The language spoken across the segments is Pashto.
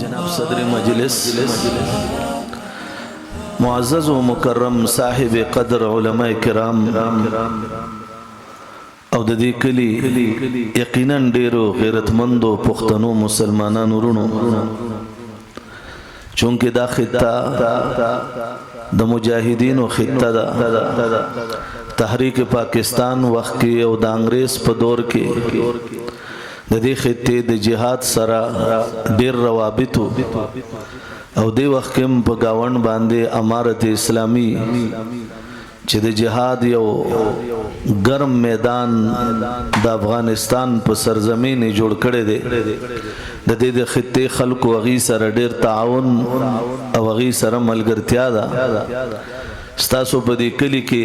جناب صدر مجلس معزز و مکرم صاحب قدر علماء کرام او د دې کلی یقینا ډیرو غیرتمندو پښتنو مسلمانانو ورونو چونکه دا خطه د مجاهدینو خطه ده تحریک پاکستان وخت کې او د انګریز په دور کې د دې خطې د جهاد سره ډیر روابط او دی وخت کې په گاوند باندې امارت اسلامی چې د جهاد یو ګرم میدان د افغانستان په سرزمین جوړ کړي دي د دې د خطې خلکو غي سره ډیر تعاون او غي سره ملګرتیا ده ستاسو په دې کلی کې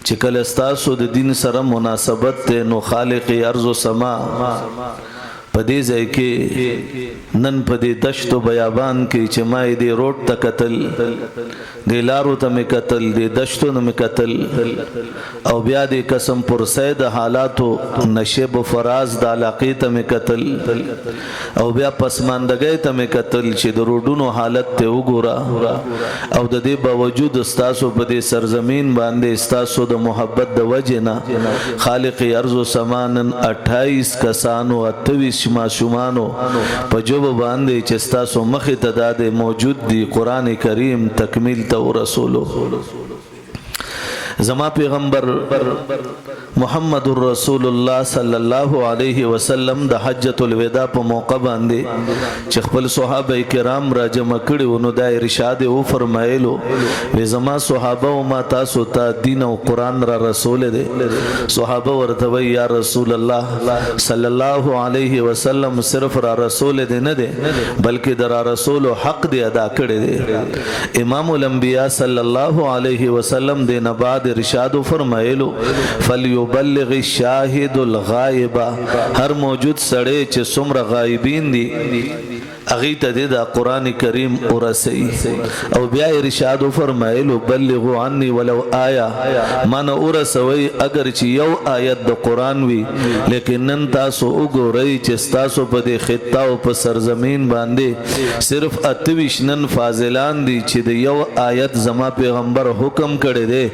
چې کله ستاسو د دین سره مناسبت ته نو خالق ارض و سما په دې ځای کې نن په دې دشت او بیابان کې چې ما دې روډ ته قتل دې لارو ته مې قتل دې دشتو نه مې قتل او بیا دې قسم پر سید حالاتو نشب و فراز د علاقې ته مې قتل او بیا پسماندګۍ ته مې قتل چې د روډونو حالت ته وګوره او د دې باوجود استاسو په دې سرزمین باندې استاسو د محبت د وجه نه خالق ارض و سمانن 28 کسانو 28 معصومانو په جوب باندې چې ستاسو مخې ته داده موجود دی قران کریم تکمیل ته رسولو زما پیغمبر محمد رسول الله صلی الله علیه وسلم د حجۃ الوداع په موقع باندې چې خپل صحابه کرام را جمع کړي ونو د ارشاد او فرمایلو وې زما صحابه او ما تاسو ته دین او قران را رسول دي صحابه ورته وی یا رسول الله صلی الله علیه وسلم صرف را رسول دي نه دي بلکې در رسول حق دی ادا کړي دي امام الانبیاء صلی الله علیه وسلم د نباد ارشاد فرمایلو فلیبلغ الشاهد الغائب هر موجود سړی چې څومره غایبین دي اغه ته د قران کریم ورسي او بیا ارشاد فرمایلو بلغوا عني ولو آیه من ورسوي اگر چې یو آیت د قران وي لیکن نن تاسو وګورئ چې تاسو په دې خطه او په سرزمین باندې صرف 28 نن فاضلان دي چې د یو آیت زما پیغمبر حکم کړي دي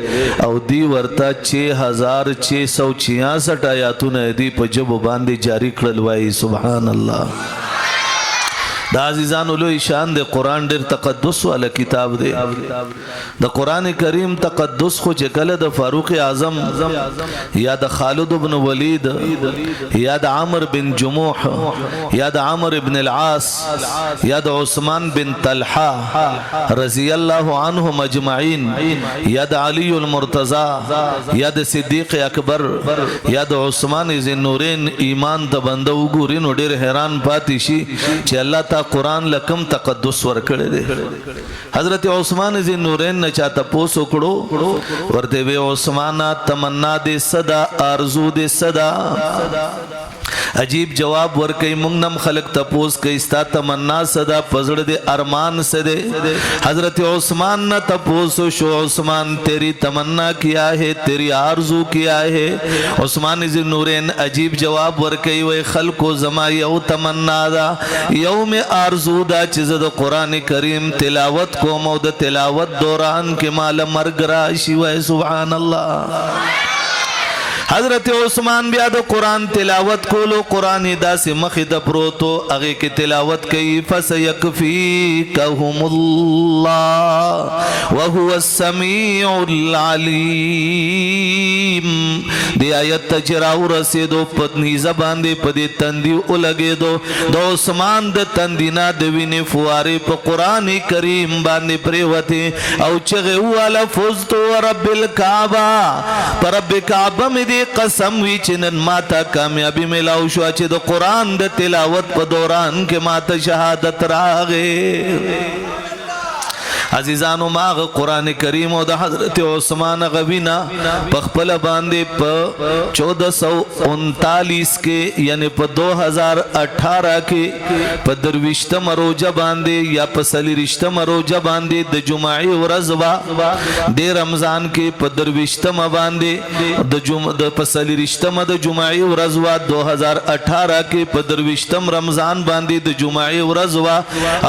او دی ورته 6666 آیاتونه دی په جبو باندې جاری کړل وای سبحان الله دا عزیزان لوی شان د قران ډیر تقدس والا کتاب دی د قران کریم تقدس خو چې کله د فاروق اعظم یا د خالد بن ولید یا د عمرو بن جموح یا د عمرو بن العاص یا د عثمان بن طلحه رضی الله عنهم اجمعین یا د علی المرتضی یا د صدیق اکبر یا د عثمان ذی النورین ایمان د بنده وګوري نو ډیر حیران پاتې شي چې الله قرآن لکم تقدس ورکړي دي حضرت عثمان ذی النورین نه چاته پوسو کړو ورته وی عثمان تمنا دې صدا ارزو دې صدا عجیب جواب ورکي مونږ نم خلق تپوس کوي ستا تمنا صدا پزړ دې ارمان سده حضرت عثمان نه تپوس شو عثمان تیری تمنا کیا ہے تیری آرزو کیا ہے عثمان ذی النورین عجیب جواب ورکي وی خلقو زما یو تمنا دا یوم آرزو دا چې د قران کریم تلاوت کوم او د تلاوت دوران کې مال مرګ راشي وای سبحان الله حضرت عثمان بیا د قران تلاوت کولو قران داسې مخې د پروتو هغه کې تلاوت کوي فسيكفيكهم الله وهو السميع العليم دی آیت تجراو رسیدو پتنی زبان دی پدی تندی اولګیدو د عثمان د تندینا د وینې فواره په قران کریم باندې پریوته او چغه والا فزتو رب الکعبه پر رب کعبه می قسم وی چنن ماتا کامیابی ملاو شو چې د قران د تلاوت په دوران کې ماته شهادت راغې عزیزانو ماغ قرآن کریم او د حضرت عثمان غوینا پخپل باندې په 1439 کې یعنی په 2018 کې په درویشتم روزه باندې یا په سلیریشتم روزه باندې د جمعې ورځ وا د رمضان کې په درویشتم باندې د په سلیریشتم د جمعې ورځ وا 2018 کې په درویشتم رمضان باندې د جمعې ورځ وا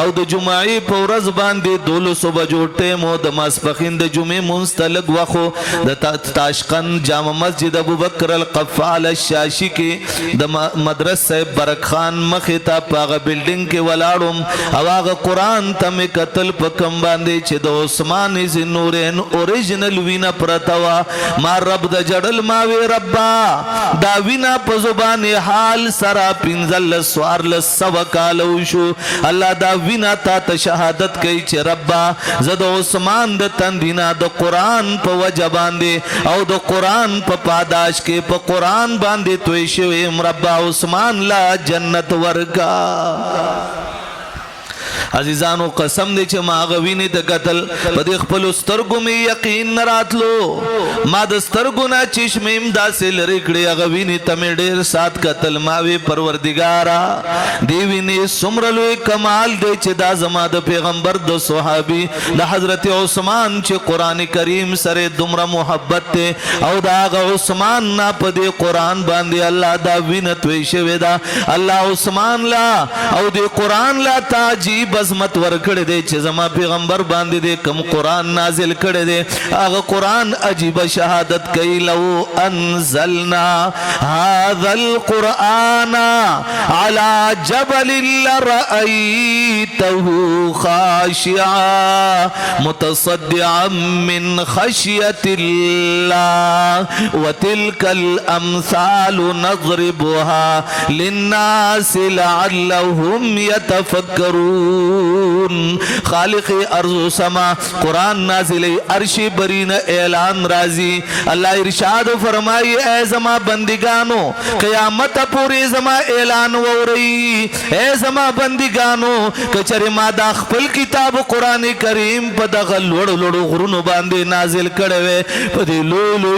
او د جمعې په ورځ باندې 200 بجو ټیم او د ماسپخین د جمعې مونستلق وخو د تاشقند جامع مسجد ابوبکر القفال الشاشی کې د مدرسه برک خان مخې ته پاغه بلډینګ کې ولاړم او هغه قران ته مې قتل پکم باندې چې د عثمان زنورین اوریجنل وینا پرتاوا ما رب د جړل ما وی ربا دا وینا په زبان حال سرا پنزل سوار لسو کالو شو الله دا وینا ته شهادت کوي چې ربا زد عثمان د تندینا د قران په وجه باندې او د قران په پاداش کې په قران باندې توي شوی ربا عثمان لا جنت ورکا عزیزانو قسم دې چې ما غوینه د قتل په دې خپل سترګو می یقین نراتلو ما د سترګو نه چشمیم داسې لری کړی غوینه تم ډیر سات قتل ما وی پروردگارا دی ویني سمرلو کمال دې چې دا زما د پیغمبر د صحابي د حضرت عثمان چې قران کریم سره دومره محبت ته او دا عثمان نه په دې قران باندې الله دا وینه توي شوی دا الله عثمان لا او دې قران لا تعجیب عظمت ورکړه دې چې زما پیغمبر باندې دې کم قران نازل کړه دې هغه قران عجیب شهادت کوي لو انزلنا هذا القران على جبل لرأيته خاشعا متصدعا من خشية الله وتلك الامثال نضربها للناس لعلهم يتفكرون خالق ارض و سما قرآن نازلی عرش برین اعلان رازی اللہ ارشاد فرمائی اے زما بندگانو قیامت پوری زما اعلان وورئی اے زما بندگانو کچر ما دا خپل کتاب قرآن کریم پا دا غلوڑ لڑو غرونو باندے نازل کڑوے پا دی لو لو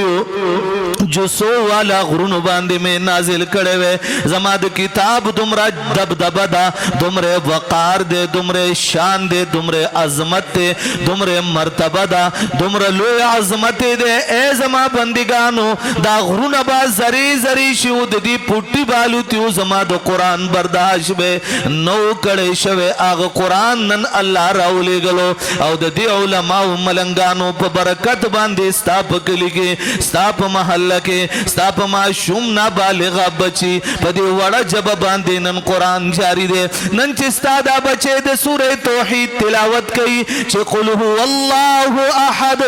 جسو والا غرونو باندے میں نازل کڑوے زما دا کتاب دمرا دبدبا دا دمرے وقار دے دمرے شان دے دمرے عظمت دے دمرے مرتبہ دا دمرے لوی عظمت دے اے زما بندگانو دا غرون با زری زری شود دی پوٹی بالو تیو زما دا قرآن برداشت بے نو کڑے شوے آغا قرآن نن اللہ راولے گلو او دا دی علماء ملنگانو پا برکت باندے ستاپ کلی کے ستاپ محلہ کے ستاپ معشوم نابالغا بچی پا دی وڑا جب باندے نن قرآن جاری دے نن چستا دا بچے دے سورہ توحید تلاوت کی چه قل هو اللہ احد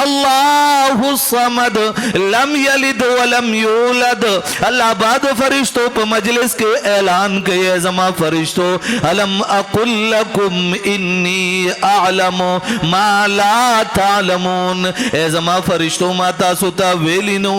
اللہ الصمد لم یلد ولم یولد اللہ بعد فرشتوں پا مجلس کے اعلان کئے زما فرشتوں علم اقل لکم انی اعلم ما لا تعلمون اے زما فرشتوں ما تاسو تا ویلینو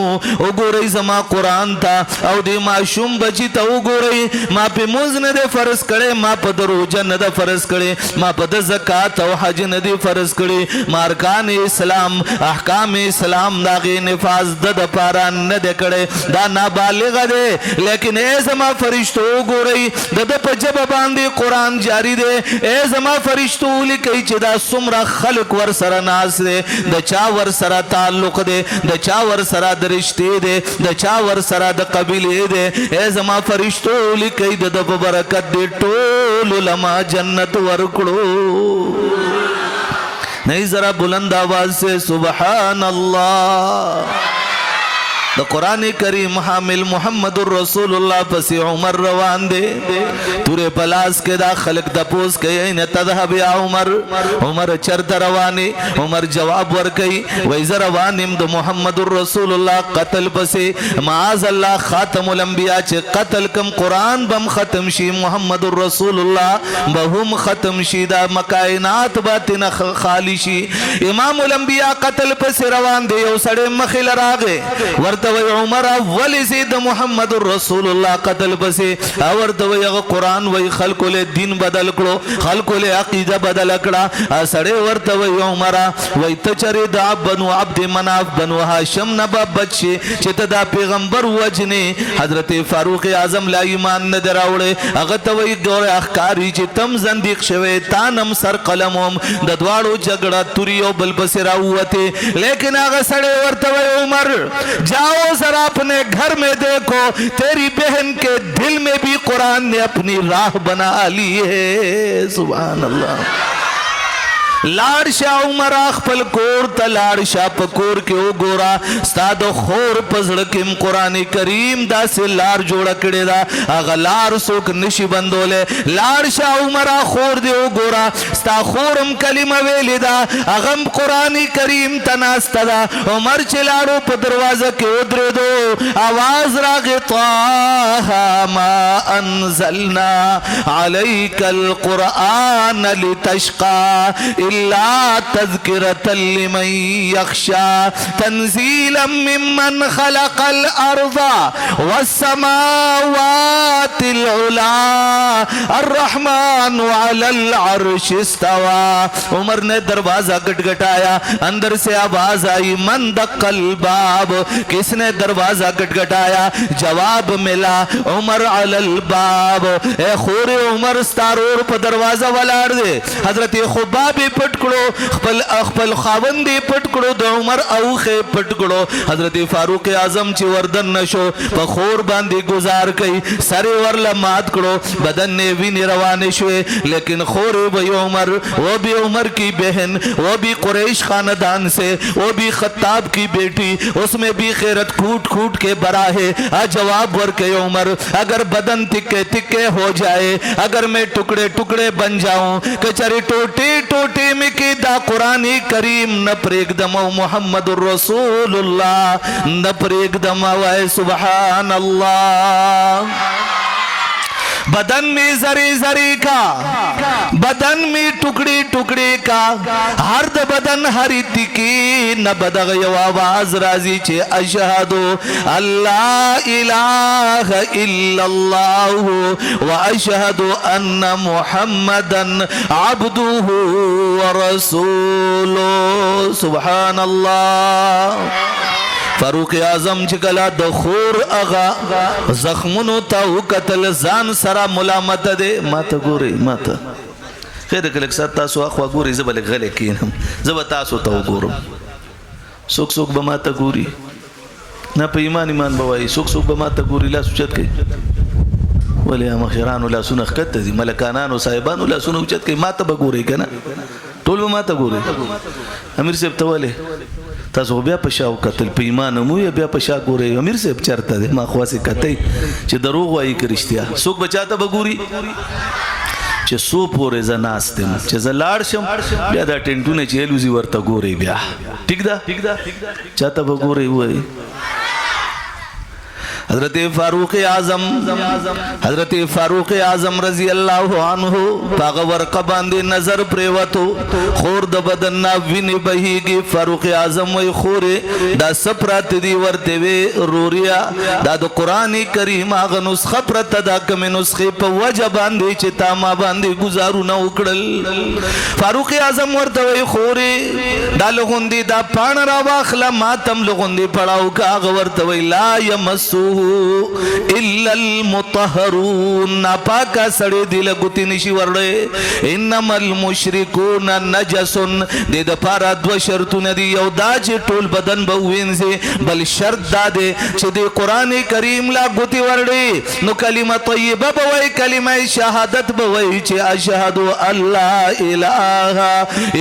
اگو رئی زما قرآن تا او دی معشوم بچی تا اگو رئی ما پی موزن دے فرض کرے ما پا دروجن دا فرض کرے ما پد زکاة او حج ندی فرض کرے ما ارکان اسلام احکام اسلام داغی نفاذ دا پارا ندے کرے دا نابالغ دے لیکن اے زما فرشتو گو رئی دا پا جب باندے قرآن جاری دے اے زما فرشتو لکی چی دا سمرا خلق ور سر ناس دے دا چاور سر تعلق دے دا چاور سر درشتے دے دا چاور سر دا قبیلے دے اے زما فرشتو لکی دا پا برکت دے ٹول علماء جنت ورکڑو نہیں ذرا بلند آواز سے سبحان اللہ دا قرآن کریم حامل محمد الرسول اللہ پسی عمر روان دے تورے پلاس کے دا خلق دا پوس کئی این تذہب یا عمر چرد روانی عمر جواب ورکی ویز روانیم دا محمد الرسول اللہ قتل پسی معاذ اللہ خاتم الانبیاء چے قتل کم قرآن بم ختم شی محمد الرسول اللہ بہم ختم شی دا مکائنات باتنا خالی شی امام الانبیاء قتل پسی روان دے یو سڑے مخیل راگے ورد ورته وی عمر ولی سید محمد رسول الله قتل بسې او ورته وی هغه قرآن وی خلکو له دین بدل کړو خلکو له عقیده بدل کړه سړی ورته وی عمر وی ته چرې د بنو عبد مناف بنو هاشم نه به بچي چې ته دا پیغمبر وجنې حضرت فاروق اعظم لا ایمان نه دراوړې هغه ته وی ګوره اخکاری چې تم زنديق شوی تانم سر قلموم د دواړو جګړه توري او بل بس راوته لیکن هغه سړی ورته وی عمر جاؤ ذرا اپنے گھر میں دیکھو تیری بہن کے دل میں بھی قرآن نے اپنی راہ بنا لی ہے سبحان اللہ لاړ شاه عمر خپل کور ته لاړ شاه په کور کې وګوره ستا د خور په زړه کې قرآن کریم داسې لار جوړه کړې ده هغه لار څوک نشي بندولی لاړ شاه عمر خور دې وګوره ستا خور هم کلمه ویلې ده هغه هم قرآن کریم ته ناسته ده عمر چې لاړو په دروازه کې ودرېدو آواز راغی طه ما انزلنا علیک القرآن لتشقى إلا تذكرة لمن يخشى تنزيلا ممن خلق الأرض والسماوات العلا الرحمن على العرش استوى عمر نے دروازہ گٹگٹایا اندر سے آواز آئی من دق الباب کس نے دروازہ گٹگٹایا جواب ملا عمر علی الباب اے خور عمر ستارور پا دروازہ والار دے حضرت خبابی پټ کړو خپل خاوند پټ کړو د عمر اوخه پټ کړو حضرت فاروق اعظم چې وردن نشو په خور باندې گزار کړي سر ورله مات کړو بدن نے ویني روانه شوه لیکن خور به عمر وہ بھی عمر کی بہن وہ بھی قریش خاندان سے وہ بھی خطاب کی بیٹی اس میں بھی خیرت کھوٹ کھوٹ کے برا ہے جواب ورکے عمر اگر بدن تکے تکے ہو جائے اگر میں ٹکڑے ٹکڑے بن جاؤں کچری ٹوٹی ٹوٹی میں کی دا قرآن کریم نہ پریگدم محمد رسول اللہ نہ پریگدم وائے سبحان اللہ بدن میں زری زری کا بدن میں ٹکڑی ٹکڑی کا ہر د بدن ہری تکی نہ بدغ یو آواز رازی چھے اشہدو اللہ الہ الا اللہ و اشہدو ان محمدن عبدہ و رسولو سبحان اللہ فاروق اعظم چې کله د خور اغا زخمونو ته وکتل ځان سره ملامت ده ماته ګوري ماته خیر کله کسات تاسو اخوا ګوري زبل غلې کینم زب تاسو ته وګورم سوک سوک به ماته ګوري نه په ایمان بوای سوک سوک به ماته ګوري لا سوچت کوي ولیا مخیران ولا سنخ کته دي ملکانان او صاحبان ولا سنو چت کوي ماته به ګوري کنه ټول به ماته ګوري امیر صاحب ته ولې تاسو بیا پښاو قتل په ایمان مو بیا پښا ګوري امیر صاحب چرته ده ما خواصه کته چې دروغ وایي کرشتیا څوک بچاته بګوري چې سو پورې زناستم چې زلاړ شم بیا دا ټینټونه چې الوزي ورته ګوري بیا ٹھیک ده چاته بګوري وایي حضرت فاروق اعظم رضی اللہ عنہ پاغ ورقہ باندے نظر پریوتو خور دا بدن نا وینی بہیگی فاروق اعظم وی خورے دا سپرات دی ورتے وی روریا دا دا قرآن کریم آغا نسخہ پرتا دا کمی نسخے پا وجہ باندے چتا ما باندے گزارو نا اکڑل فاروق اعظم ورتا وی خورے دا لغندی دا پان را واخلا ماتم لغندی پڑاو کا آغا ورتا وی لا یمسوه الا المطهرون ناپاکا سڑے دی لگوتی نشی ورڑے انما المشرکون نجسن دے دا پارا دو شرطون دی یو دا چے ٹول بدن بوین سے بل شرط دا دے چے دے قرآن کریم لگوتی ورڑے نو کلمہ طیبہ بوئی کلمہ شہادت بوئی چے اشہدو اللہ الہ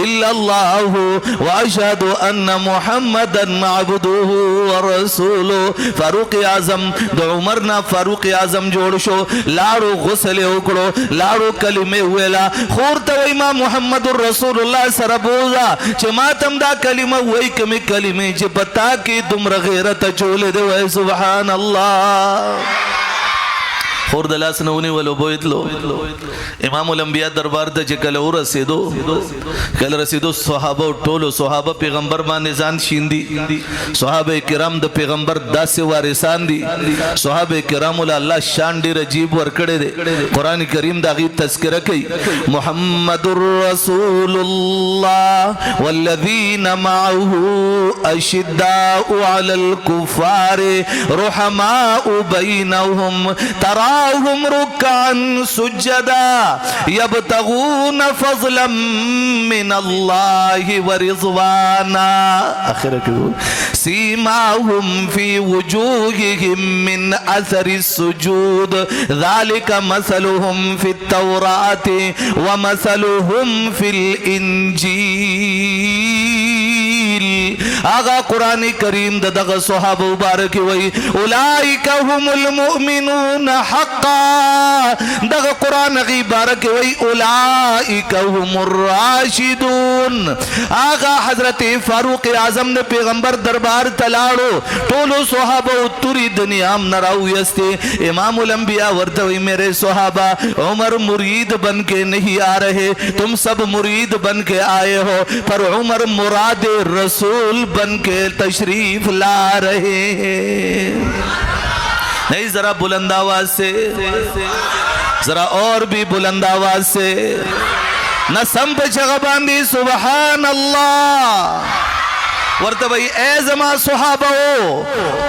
الا اللہ و اشہدو ان محمدن عبدوہ و رسولو فاروق اعظم د عمر نا فاروق اعظم جوړ شو لاړو غسل وکړو لاړو کلمه ویلا خور ته وای ما محمد رسول الله سره بوزا چې ما تم دا کلمه وای کمی کلمه چې پتا کې دومره غیرت چولې دی وای سبحان الله خور د لاس نه ونیولو بوتلو امام الانبیاء دربار ته چې کله رسیدو صحابه ټولو صحابه پیغمبر باندې ځان شیندي صحابه کرام د پیغمبر داسې وارثان دي صحابه کرام له الله شان ډیر عجیب ورکړي دي قران کریم دا غي تذکرہ کوي محمد رسول الله والذین معه اشداء علی الكفار رحماء بینهم تراهم ركعا سجدا يبتغون فضلا من الله ورضوانا سيماهم في وجوههم من اثر السجود ذلك مثلهم في التوراة ومثلهم في الانجيل آغا قرآن کریم دغه صحابه مبارک وی اولئک هم المؤمنون حقا دغه قرآن غی بارک وی اولئک هم الراشدون آغا حضرت فاروق اعظم نے پیغمبر دربار تلاڑو ټولو صحابه اتری دنیا نراو یستے امام الانبیاء ورته وی میرے صحابہ عمر مرید بن کے نہیں آ رہے تم سب مرید بن کے آئے ہو پر عمر مراد رسول بن کے تشریف لا رہے ہیں نہیں ذرا بلند آواز سے ذرا اور بھی بلند آواز سے نہ سم پہ جگہ باندھی سبحان اللہ ورته وی اے زما صحابہ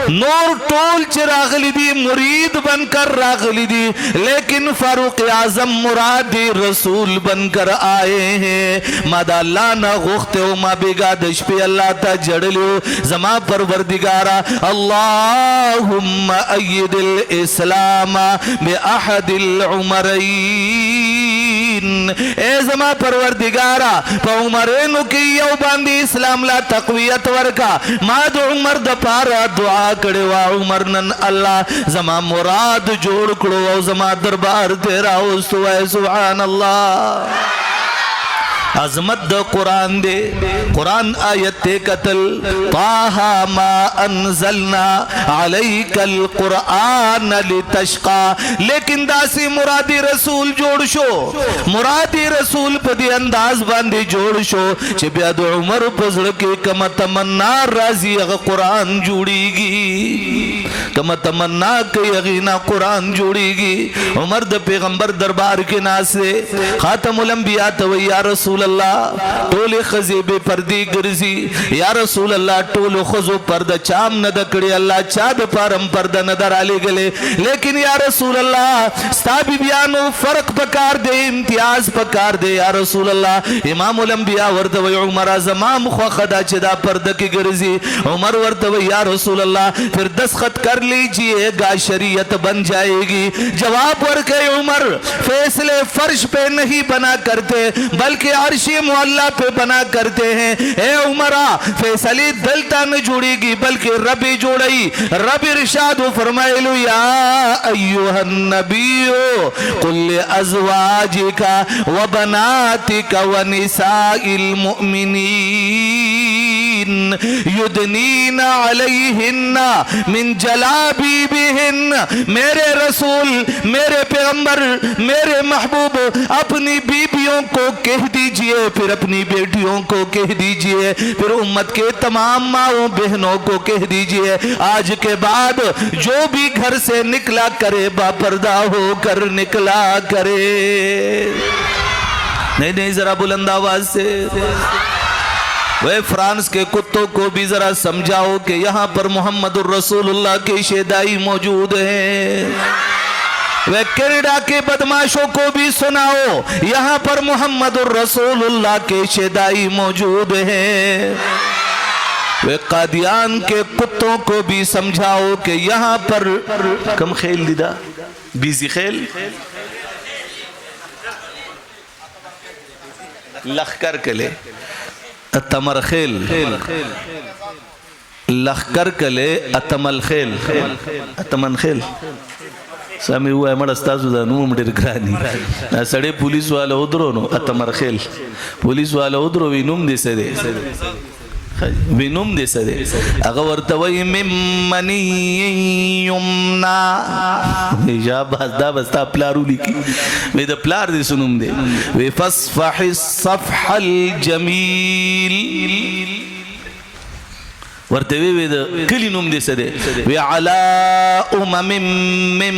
نور ټول چې راغلی دی مرید بن کر راغلی دی لیکن فاروق اعظم مراد رسول بن کر آئے ہیں ما دا اللہ نا غخت و ما بیگا دشپی اللہ تا جڑلیو زما پروردگارا اللہم اید الاسلام بی احد العمرین اے زما پروردگارا پا عمرینو کی یو باندی اسلام لا تقویت ورکا ما دو عمر دا پارا دعا کڑے وا عمر نن اللہ زما مراد جوڑ کڑو او زما دربار تیرا ہوستو ہے سبحان اللہ عظمت دا قرآن دے قرآن آیت تے قتل طاہا ما انزلنا علیک القرآن لتشقا لیکن داسی مرادی رسول جوڑ شو مرادی رسول پا دی انداز باندی جوڑ شو چھ بیاد عمر پزر کے کم تمنا رازی اغا قرآن جوڑی گی کم تمنا کے اغینا قرآن جوڑی گی عمر دا پیغمبر دربار کے ناسے خاتم الانبیاء توی یا رسول اللہ ٹول خزی بے پردی گرزی یا رسول اللہ ٹول خزو پرد چام ندکڑی اللہ چاد پارم پرد ندر آلے گلے لیکن یا رسول اللہ ستابی بیانو فرق پکار دے امتیاز پکار دے یا رسول اللہ امام الانبیاء وردوی عمر زمام خدا چدا پرد کی گرزی عمر وردوی یا رسول اللہ پھر دستخط کر لیجئے گا شریعت بن جائے گی جواب ورکے عمر فیصلے فرش پہ نہیں بنا کرتے بلکہ عرشی معلّہ پہ بنا کرتے ہیں اے عمرہ فیصلی دلتا نہ جوڑی گی بلکہ ربی جوڑی رب ارشاد فرمائلو یا ایوہ النبیو قل ازواجکا وبناتکا ونساء المؤمنین یدنین علیہن من جلابیبہن میرے رسول میرے پیغمبر میرے محبوب اپنی بیبیوں کو کہہ دیجئے پھر اپنی بیٹیوں کو کہہ دیجئے پھر امت کے تمام ماؤں بہنوں کو کہہ دیجئے آج کے بعد جو بھی گھر سے نکلا کرے باپردہ ہو کر نکلا کرے نہیں ذرا بلند آواز سے وہ فرانس کے کتوں کو بھی ذرا سمجھاؤ کہ یہاں پر محمد الرسول اللہ کے شیدائی موجود ہیں وہ کینیڈا کے بدماشوں کو بھی سناؤ یہاں پر محمد الرسول اللہ کے شیدائی موجود ہیں وہ قادیان کے کتوں کو بھی سمجھاؤ کہ یہاں پر کم خیل دیدہ بیزی خیل لخکر کلے اتمر خیل لخکر کلے اتمل خیل اتمن خیل سامی ہوا ہے مڑا ستازو دا نوم ڈر گرانی سڑے پولیس والا ادرو نو اتمر خیل پولیس والا ادرو وی نوم دے سے دے وینوم دې سره هغه ورته وایي ممنی یمنا یا بس دا بس تا پلارو لیکي وې د پلار دې سنوم دې وې فصفح الصفح الجمیل ورته وی د کلی نوم دې څه دی وی علی ممن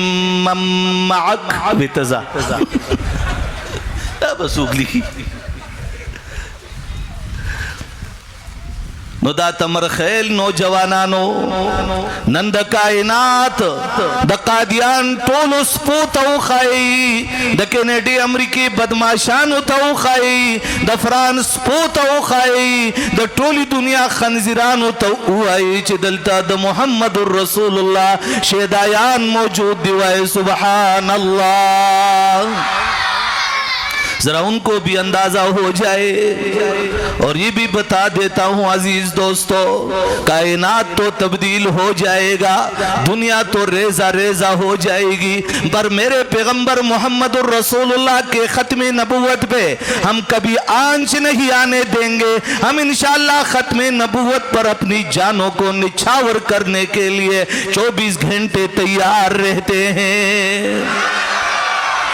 معک بتزا دا بسوک لیکي نو دا تمر خیل نوجوانانو نن د کائنات د قادیان ټول سپو ته وخایي د کینیډي امریکای بدمعشانو ته وخایي د فرانس سپو ته وخایي د ټولي دنیا خنزیرانو ته وایي چې دلته د محمد رسول الله شهدایان موجود دی وایي سبحان الله ذرا ان کو بھی اندازہ ہو جائے اور یہ بھی بتا دیتا ہوں عزیز دوستو کائنات تو تبدیل ہو جائے گا دنیا تو ریزہ ریزہ ہو جائے گی پر میرے پیغمبر محمد الرسول اللہ کے ختم نبوت پہ ہم کبھی آنچ نہیں آنے دیں گے ہم انشاءاللہ ختم نبوت پر اپنی جانوں کو نچھاور کرنے کے لیے 24 گھنٹے تیار رہتے ہیں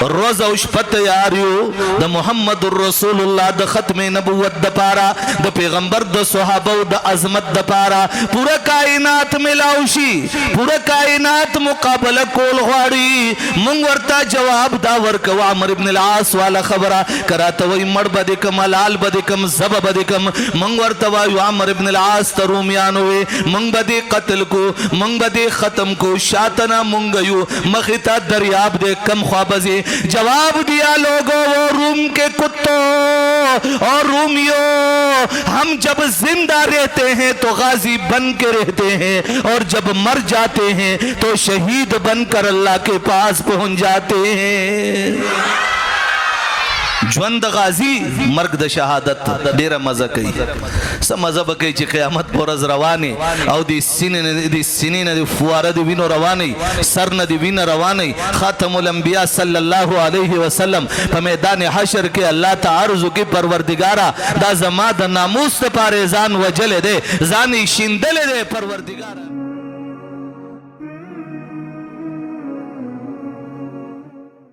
روز او شپه تیاریو د محمد رسول الله د ختم نبوت د پارا د پیغمبر د صحابه د عظمت د پارا پورا کائنات ملاوشي پورا کائنات مقابله کول غواړي مونږ ورته جواب دا ورکو عمرو ابن العاص والا خبره کراته وای مړ بده کم لال بده کم زب بده کم مونږ ورته وای عمرو ابن العاص ترومیانو مونږ بده قتل کو مونږ بده ختم کو شاتنا مونږ یو مختا دریاب دے کم خوابزی جواب دیا لوگوں وہ روم کے کتوں اور رومیوں ہم جب زندہ رہتے ہیں تو غازی بن کے رہتے ہیں اور جب مر جاتے ہیں تو شہید بن کر اللہ کے پاس پہنچ جاتے ہیں ژوند غازی مرګ د شهادت ډیره مزه کوي سم مزه بکې چې قیامت پر ورځ رواني او د سینې نه د فواره د وینو رواني سر نه د وینه رواني خاتم الانبیاء صلی الله علیه وسلم په میدان حشر کې الله تعالی عرض کې پروردگارا دا زما د ناموس لپاره ځان وجل دے ځان شیندل دے پروردگارا